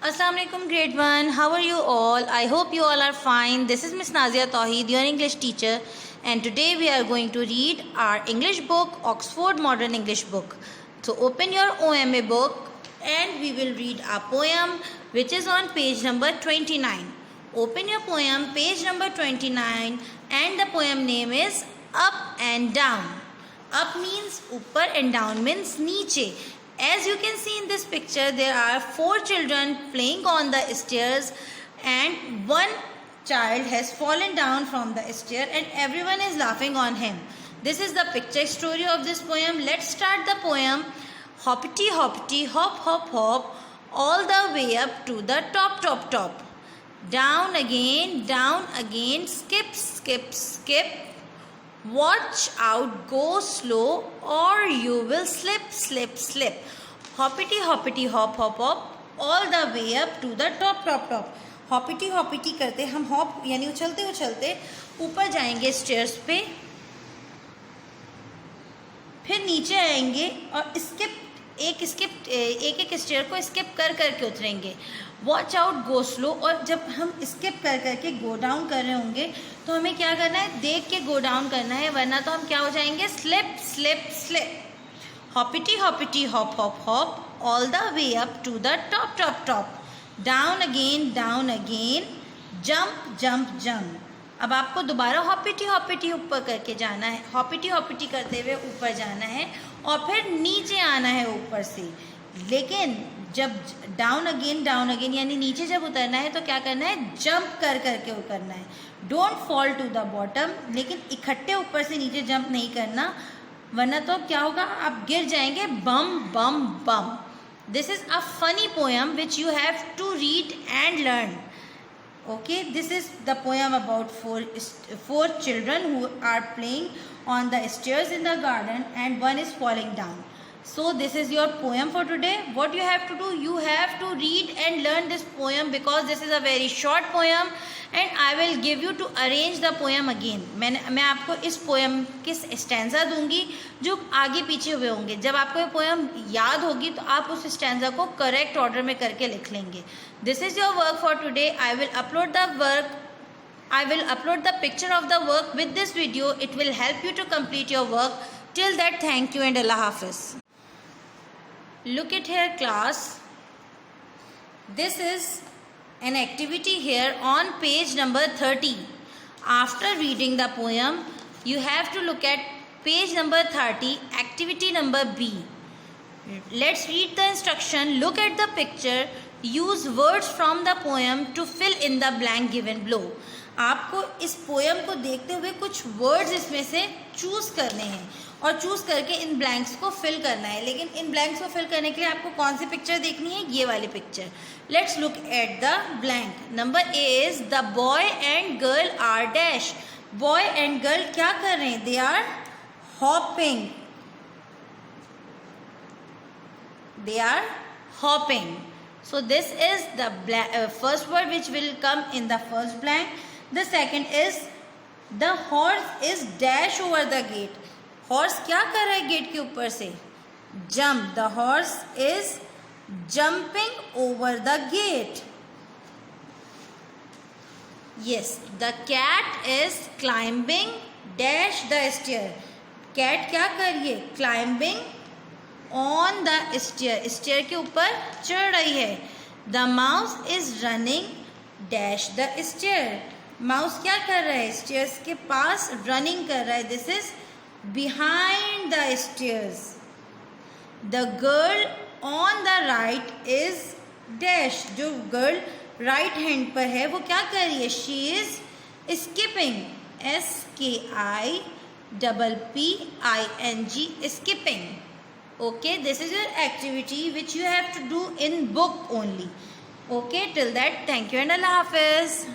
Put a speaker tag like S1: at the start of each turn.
S1: Assalamualaikum grade 1. How are you all? I hope you all are fine. This is Miss Nazia Tawheed, your English teacher, and today we are going to read our English book, Oxford Modern English book. So open your OMA book and we will read our poem which is on page number 29. Open your poem, page number 29, and the poem name is Up and Down. Up means upar and down means niche. As you can see in this picture, there are 4 children playing on the stairs and one child has fallen down from the stair and everyone is laughing on him. This is the picture story of this poem. Let's start the poem. Hoppity hoppity hop hop hop, all the way up to the top top top. Down again, skip skip skip. Watch out, go slow or you will slip slip slip. Hoppity hoppity hop hop hop, all the way up to the top top top. Hoppity hoppity करते हम hop यानी उछलते उछलते ऊपर जाएंगे stairs पे, फिर नीचे आएंगे और एक एक स्टेयर को स्किप कर करके उतरेंगे. Watch out, go slow. और जब हम स्किप कर करके गो डाउन कर रहे होंगे तो हमें क्या करना है, देख के गो डाउन करना है, वरना तो हम क्या हो जाएंगे, slip slip slip. Hoppity hoppity hop hop hop, all the way up to the top top top. Down again, jump jump jump. अब आपको दोबारा हॉपिटी हॉपिटी ऊपर करके जाना है, हॉपिटी हॉपिटी करते हुए ऊपर जाना है और फिर नीचे आना है ऊपर से. लेकिन जब डाउन अगेन यानी नीचे जब उतरना है तो क्या करना है, जंप कर करके उतरना है. Don't fall to the bottom, लेकिन इकट्ठे ऊपर से नीचे जंप नहीं करना, वरना तो क्या होगा, आप गिर जाएंगे. बम बम बम. This is a funny poem which you have to read and learn. Okay, this is the poem about four children who are playing on the stairs in the garden and one is falling down. So this is your poem for today. What you have to do, you have to read and learn this poem because this is a very short poem and I will give you to arrange the poem again. मैं आपको इस poem के stanza दूंगी जो आगे पीछे हुए होंगे. जब आपको ये poem याद होगी तो आप उस स्टैंजा को करेक्ट ऑर्डर में करके लिख लेंगे. This is your work for today. I will upload the picture of the work with this video. It will help you to complete your work. Till that, thank you and Allah Hafiz. Look at here class. This is an activity here on page number 30. After reading the poem, you have to look at page number 30, activity number B. Let's read the instruction. Look at the picture. Use words from the poem to fill in the blank given below. आपको इस poem को देखते हुए कुछ words इसमें से choose करने हैं और चूज करके इन ब्लैंक्स को फिल करना है. लेकिन इन ब्लैंक्स को फिल करने के लिए आपको कौन सी पिक्चर देखनी है, ये वाली picture. Let's look at the blank. Number A is the boy and girl are dash. Boy and girl क्या कर रहे हैं, they are hopping. They are hopping. So this is the first word which will come in the first blank. The second is the horse is dash over the gate. Horse क्या कर रहा है gate के ऊपर से, jump. The horse is jumping over the gate. Yes, the cat is climbing dash the stair. Cat क्या कर रही है, climbing on the stair. Stair के ऊपर चढ़ रही है. The mouse is running dash the stair. Mouse क्या कर रहा है, स्टेयर्स के पास रनिंग कर रहा है. This is behind the stairs. The girl on the right is dash. जो गर्ल राइट हैंड पर है वो क्या कर रही है, she is skipping. SKIPPING, skipping. Okay, this is your activity which you have to do in book only. Okay, till that, thank you and Allah Hafiz.